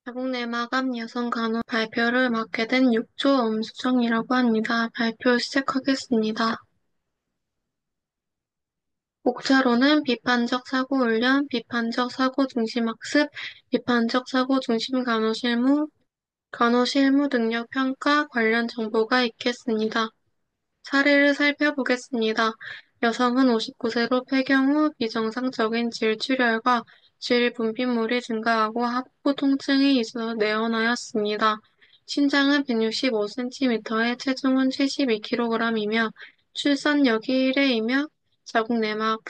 자국 내마감 여성 간호 발표를 맡게 된 육조 엄수정이라고 합니다. 발표 시작하겠습니다. 목차로는 비판적 사고 훈련, 비판적 사고 중심 학습, 비판적 사고 중심 간호 실무, 간호 실무 능력 평가 관련 정보가 있겠습니다. 사례를 살펴보겠습니다. 여성은 59세로 폐경 후 비정상적인 질출혈과 질 분비물이 증가하고 하부 통증이 있어 내원하였습니다. 신장은 165cm에 체중은 72kg이며 출산력이 1회이며 자국 내막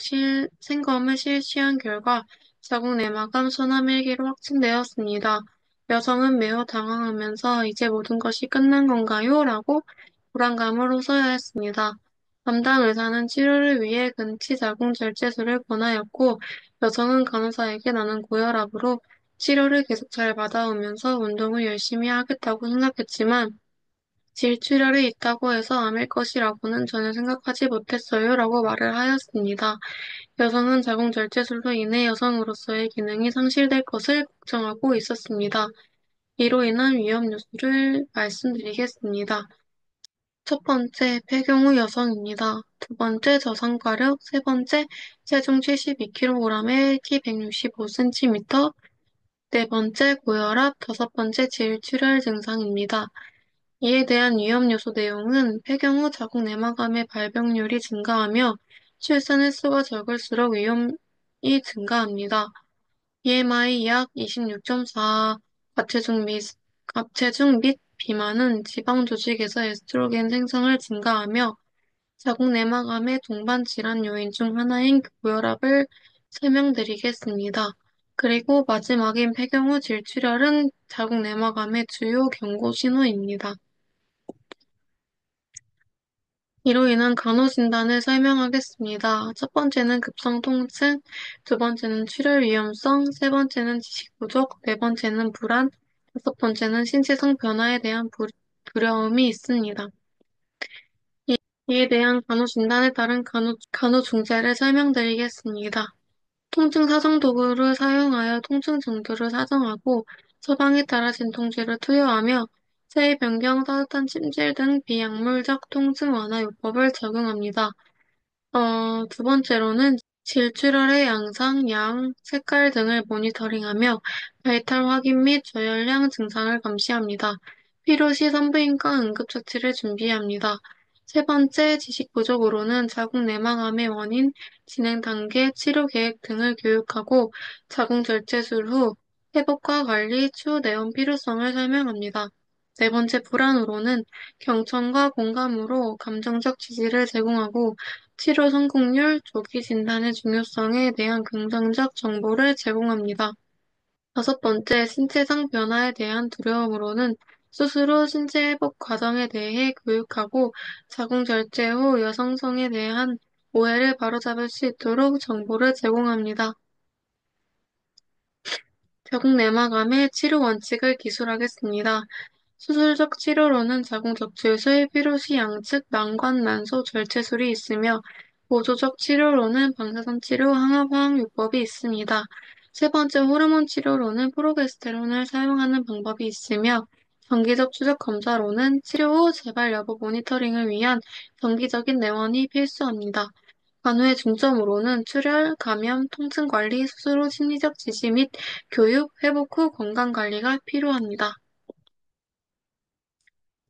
생검을 실시한 결과 자국 내막암 소남 1기로 확진되었습니다. 여성은 매우 당황하면서 이제 모든 것이 끝난 건가요? 라고 불안감을 호소하였습니다. 담당 의사는 치료를 위해 근치 자궁 절제술을 권하였고 여성은 간호사에게 나는 고혈압으로 치료를 계속 잘 받아오면서 운동을 열심히 하겠다고 생각했지만 질출혈이 있다고 해서 암일 것이라고는 전혀 생각하지 못했어요 라고 말을 하였습니다. 여성은 자궁 절제술로 인해 여성으로서의 기능이 상실될 것을 걱정하고 있었습니다. 이로 인한 위험 요소를 말씀드리겠습니다. 첫 번째, 폐경 후 여성입니다. 두 번째, 저상과력. 세 번째, 체중 72kg에 키 165cm. 네 번째, 고혈압. 다섯 번째, 질출혈 증상입니다. 이에 대한 위험 요소 내용은 폐경 후 자궁 내막암의 발병률이 증가하며 출산 횟수가 적을수록 위험이 증가합니다. BMI 약 26.4, 과체중 및 비만은 지방 조직에서 에스트로겐 생성을 증가하며 자궁 내막암의 동반 질환 요인 중 하나인 고혈압을 설명드리겠습니다. 그리고 마지막인 폐경 후 질출혈은 자궁 내막암의 주요 경고 신호입니다. 이로 인한 간호 진단을 설명하겠습니다. 첫 번째는 급성 통증, 두 번째는 출혈 위험성, 세 번째는 지식 부족, 네 번째는 불안, 다섯 번째는 신체성 변화에 대한 두려움이 있습니다. 이에 대한 간호 진단에 따른 간호 중재를 설명드리겠습니다. 통증 사정 도구를 사용하여 통증 정도를 사정하고 처방에 따라 진통제를 투여하며 체위 변경, 따뜻한 침질 등 비약물적 통증 완화 요법을 적용합니다. 두 번째로는 질출혈의 양상, 양, 색깔 등을 모니터링하며 바이탈 확인 및 저혈량 증상을 감시합니다. 필요시 산부인과 응급처치를 준비합니다. 세 번째, 지식 부족으로는 자궁 내막암의 원인, 진행 단계, 치료 계획 등을 교육하고 자궁 절제술 후 회복과 관리, 추후 내원 필요성을 설명합니다. 네 번째, 불안으로는 경청과 공감으로 감정적 지지를 제공하고 치료 성공률, 조기 진단의 중요성에 대한 긍정적 정보를 제공합니다. 다섯 번째, 신체상 변화에 대한 두려움으로는 수술 후 신체 회복 과정에 대해 교육하고 자궁 절제 후 여성성에 대한 오해를 바로잡을 수 있도록 정보를 제공합니다. 자궁 내막암의 치료 원칙을 기술하겠습니다. 수술적 치료로는 자궁 적출술, 필요시 양측, 난관, 난소, 절제술이 있으며 보조적 치료로는 방사선 치료, 항암화학요법이 있습니다. 세 번째 호르몬 치료로는 프로게스테론을 사용하는 방법이 있으며 정기적 추적 검사로는 치료 후 재발 여부 모니터링을 위한 정기적인 내원이 필수합니다. 간호의 중점으로는 출혈, 감염, 통증 관리, 수술 후 심리적 지지 및 교육, 회복 후 건강 관리가 필요합니다.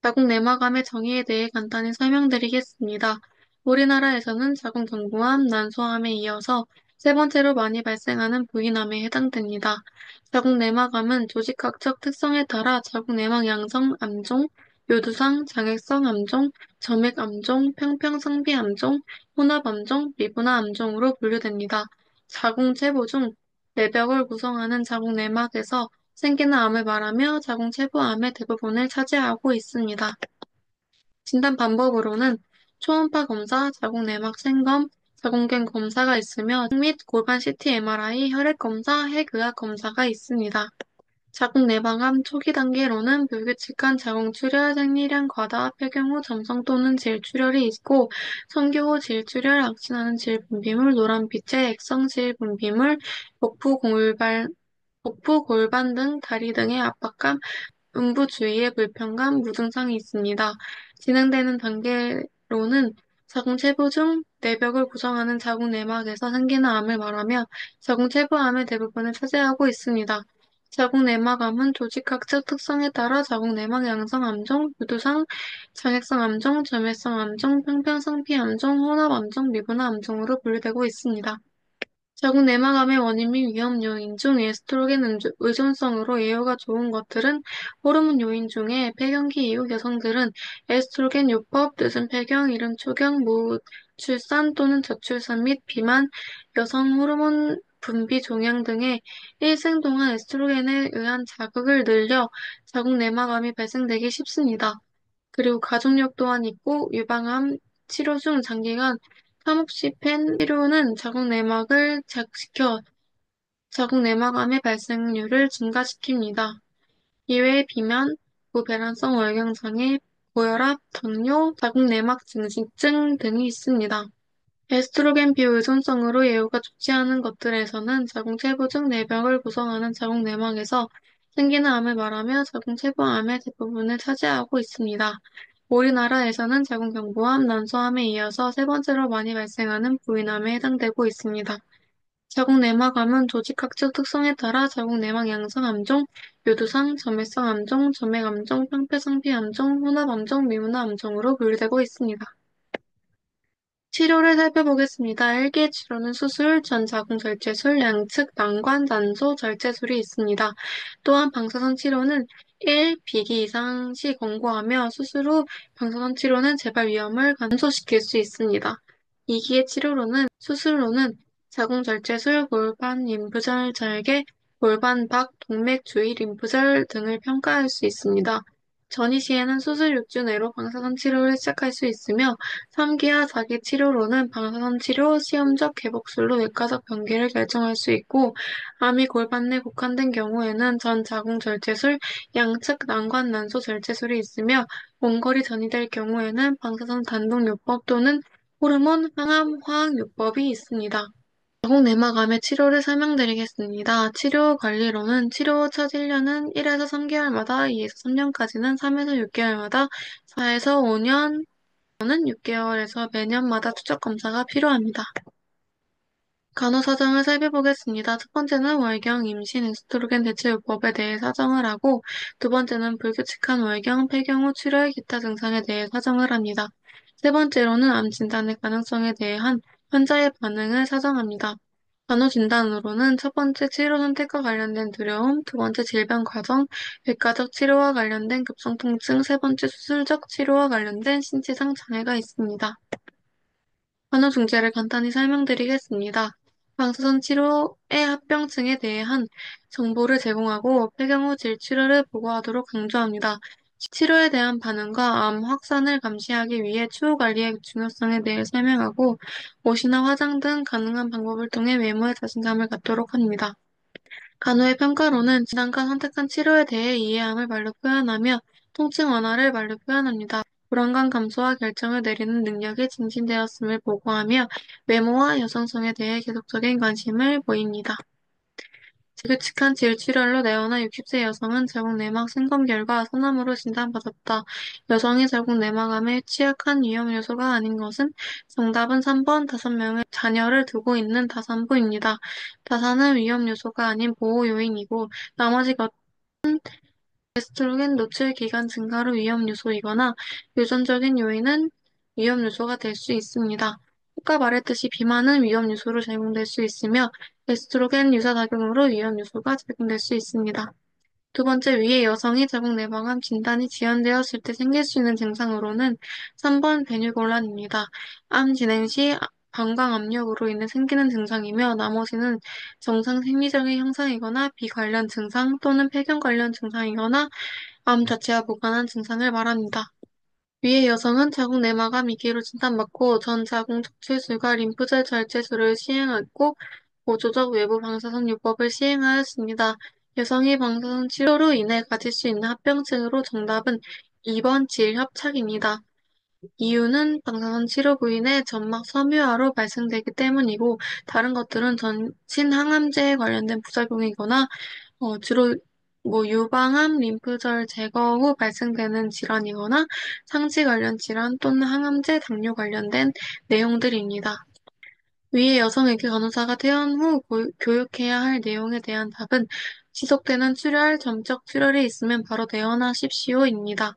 자궁 내막암의 정의에 대해 간단히 설명드리겠습니다. 우리나라에서는 자궁경부암, 난소암에 이어서 세 번째로 많이 발생하는 부인암에 해당됩니다. 자궁 내막암은 조직학적 특성에 따라 자궁 내막 양성 암종, 요두상, 장액성 암종, 점액 암종, 평평성비 암종, 혼합 암종, 미분화 암종으로 분류됩니다. 자궁 체부 중 내벽을 구성하는 자궁 내막에서 생기는 암을 말하며 자궁 체부암의 대부분을 차지하고 있습니다. 진단 방법으로는 초음파 검사, 자궁 내막 생검, 자궁경 검사가 있으며 및 골반 CT, MRI, 혈액 검사, 핵의학 검사가 있습니다. 자궁 내막암 초기 단계로는 불규칙한 자궁 출혈, 생리량 과다, 폐경 후 점성 또는 질출혈이 있고 성교 후 질출혈, 악순환은 질분비물, 노란빛의 액성 질분비물, 목부 골반 복부, 골반 등 다리 등의 압박감, 음부 주위의 불편감, 무증상이 있습니다. 진행되는 단계로는 자궁체부 중 내벽을 구성하는 자궁내막에서 생기는 암을 말하며 자궁체부암의 대부분을 차지하고 있습니다. 자궁내막암은 조직학적 특성에 따라 자궁내막 양성 암종, 유두상, 장액성 암종, 점액성 암종, 평평성피 암종, 혼합 암종, 미분화 암종으로 분류되고 있습니다. 자궁 내막암의 원인 및 위험 요인 중 에스트로겐 의존성으로 예후가 좋은 것들은 호르몬 요인 중에 폐경기 이후 여성들은 에스트로겐 요법, 늦은 폐경, 이른 초경, 무출산 또는 저출산 및 비만, 여성 호르몬 분비 종양 등의 일생 동안 에스트로겐에 의한 자극을 늘려 자궁 내막암이 발생되기 쉽습니다. 그리고 가족력 또한 있고 유방암 치료 중 장기간 타모xifen 치료는 자궁내막을 자극시켜 자궁내막암의 발생률을 증가시킵니다. 이외에 비만, 고배란성 월경장애, 고혈압, 당뇨, 자궁내막 증식증 등이 있습니다. 에스트로겐 비의존성으로 예후가 좋지 않은 것들에서는 자궁체부 중 내벽을 구성하는 자궁내막에서 생기는 암을 말하며 자궁체부암의 대부분을 차지하고 있습니다. 우리나라에서는 자궁경부암, 난소암에 이어서 세 번째로 많이 발생하는 부인암에 해당되고 있습니다. 자궁내막암은 조직학적 특성에 따라 자궁내막 양성 암종, 요두상, 점액성 암종, 점액암종, 평폐성피암종, 혼합암종, 미문화 암종으로 분류되고 있습니다. 치료를 살펴보겠습니다. 1기 치료는 수술, 전자궁절제술, 양측 난관, 난소, 절제술이 있습니다. 또한 방사선 치료는 1, 비기 이상 시 권고하며 수술 후 방사선 치료는 재발 위험을 감소시킬 수 있습니다. 2기의 치료로는 수술로는 자궁절제술, 골반 림프절 절개, 골반 밖, 동맥 주위 림프절 등을 평가할 수 있습니다. 전이 시에는 수술 6주 내로 방사선 치료를 시작할 수 있으며 3기와 4기 치료로는 방사선 치료, 시험적 개복술로 외과적 변기를 결정할 수 있고 암이 골반 내 국한된 경우에는 전자궁 절제술, 양측 난관 난소 절제술이 있으며 원거리 전이될 경우에는 방사선 단독요법 또는 호르몬 항암 화학요법이 있습니다. 자궁내막암의 치료를 설명드리겠습니다. 치료 관리로는 치료 후 첫 1년은 1에서 3개월마다, 2에서 3년까지는 3에서 6개월마다, 4에서 5년, 는 6개월에서 매년마다 추적 검사가 필요합니다. 간호 사정을 살펴보겠습니다. 첫 번째는 월경, 임신, 에스트로겐 대체요법에 대해 사정을 하고, 두 번째는 불규칙한 월경, 폐경 후 치료의 기타 증상에 대해 사정을 합니다. 세 번째로는 암 진단의 가능성에 대한 환자의 반응을 사정합니다. 간호 진단으로는 첫 번째 치료 선택과 관련된 두려움, 두 번째 질병 과정, 외과적 치료와 관련된 급성 통증, 세 번째 수술적 치료와 관련된 신체상 장애가 있습니다. 간호 중재를 간단히 설명드리겠습니다. 방사선 치료의 합병증에 대한 정보를 제공하고 폐경 후 질치료를 보고하도록 강조합니다. 치료에 대한 반응과 암 확산을 감시하기 위해 추후 관리의 중요성에 대해 설명하고 옷이나 화장 등 가능한 방법을 통해 외모에 자신감을 갖도록 합니다. 간호의 평가로는 진단과 선택한 치료에 대해 이해함을 말로 표현하며 통증 완화를 말로 표현합니다. 불안감 감소와 결정을 내리는 능력이 증진되었음을 보고하며 외모와 여성성에 대해 계속적인 관심을 보입니다. 불규칙한 질출혈로 내원한 60세 여성은 자궁내막 생검 결과 소남으로 진단받았다. 여성이 자궁내막암에 취약한 위험 요소가 아닌 것은 정답은 3번 5명의 자녀를 두고 있는 다산부입니다. 다산은 위험 요소가 아닌 보호 요인이고 나머지 것은 에스트로겐 노출 기간 증가로 위험 요소이거나 유전적인 요인은 위험 요소가 될 수 있습니다. 아까 말했듯이 비만은 위험 요소로 제공될 수 있으며 에스트로겐 유사작용으로 위험 요소가 제공될 수 있습니다. 두 번째, 위의 여성이 자궁내막암 진단이 지연되었을 때 생길 수 있는 증상으로는 3번 배뇨곤란입니다. 암 진행 시 방광 압력으로 인해 생기는 증상이며 나머지는 정상 생리적인 현상이거나 비관련 증상 또는 폐경 관련 증상이거나 암 자체와 무관한 증상을 말합니다. 위의 여성은 자궁내막암 2기로 진단받고 전자궁 적출술과 림프절 절제술을 시행했고 보조적 외부 방사선 요법을 시행하였습니다. 여성이 방사선 치료로 인해 가질 수 있는 합병증으로 정답은 2번 질협착입니다. 이유는 방사선 치료 부위의 점막 섬유화로 발생되기 때문이고 다른 것들은 전신 항암제에 관련된 부작용이거나 주로 유방암, 림프절 제거 후 발생되는 질환이거나 상지 관련 질환 또는 항암제, 당뇨 관련된 내용들입니다. 위에 여성에게 간호사가 퇴원 후 교육해야 할 내용에 대한 답은 지속되는 출혈, 점적 출혈이 있으면 바로 내원하십시오입니다.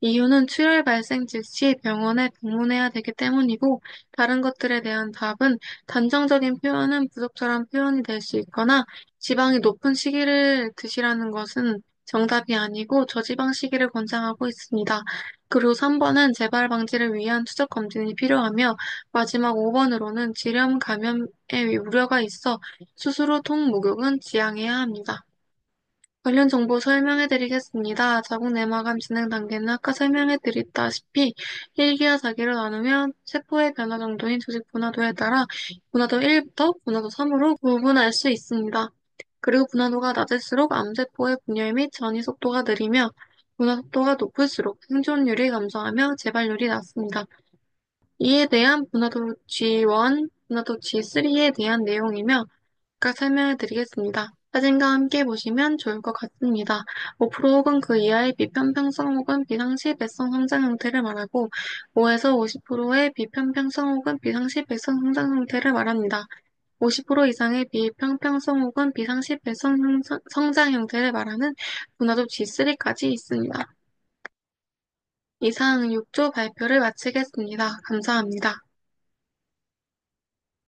이유는 출혈 발생 즉시 병원에 방문해야 되기 때문이고, 다른 것들에 대한 답은 단정적인 표현은 부적절한 표현이 될 수 있거나, 지방이 높은 시기를 드시라는 것은 정답이 아니고 저지방 시기를 권장하고 있습니다. 그리고 3번은 재발 방지를 위한 추적 검진이 필요하며, 마지막 5번으로는 질염 감염의 우려가 있어 수술 후 통목욕은 지양해야 합니다. 관련 정보 설명해 드리겠습니다. 자궁 내막암 진행 단계는 아까 설명해 드렸다시피 1기와 4기로 나누면 세포의 변화 정도인 조직 분화도에 따라 분화도 1부터 분화도 3으로 구분할 수 있습니다. 그리고 분화도가 낮을수록 암세포의 분열 및 전이 속도가 느리며 분화 속도가 높을수록 생존율이 감소하며 재발률이 낮습니다. 이에 대한 분화도 G1, 분화도 G3에 대한 내용이며 각각 설명해 드리겠습니다. 사진과 함께 보시면 좋을 것 같습니다. 5% 혹은 그 이하의 비편평성 혹은 비상시 배성 성장 형태를 말하고 5에서 50%의 비편평성 혹은 비상시 배성 성장 형태를 말합니다. 50% 이상의 비평평성 혹은 비상시 배성 성장 형태를 말하는 분화도 G3까지 있습니다. 이상 6조 발표를 마치겠습니다. 감사합니다.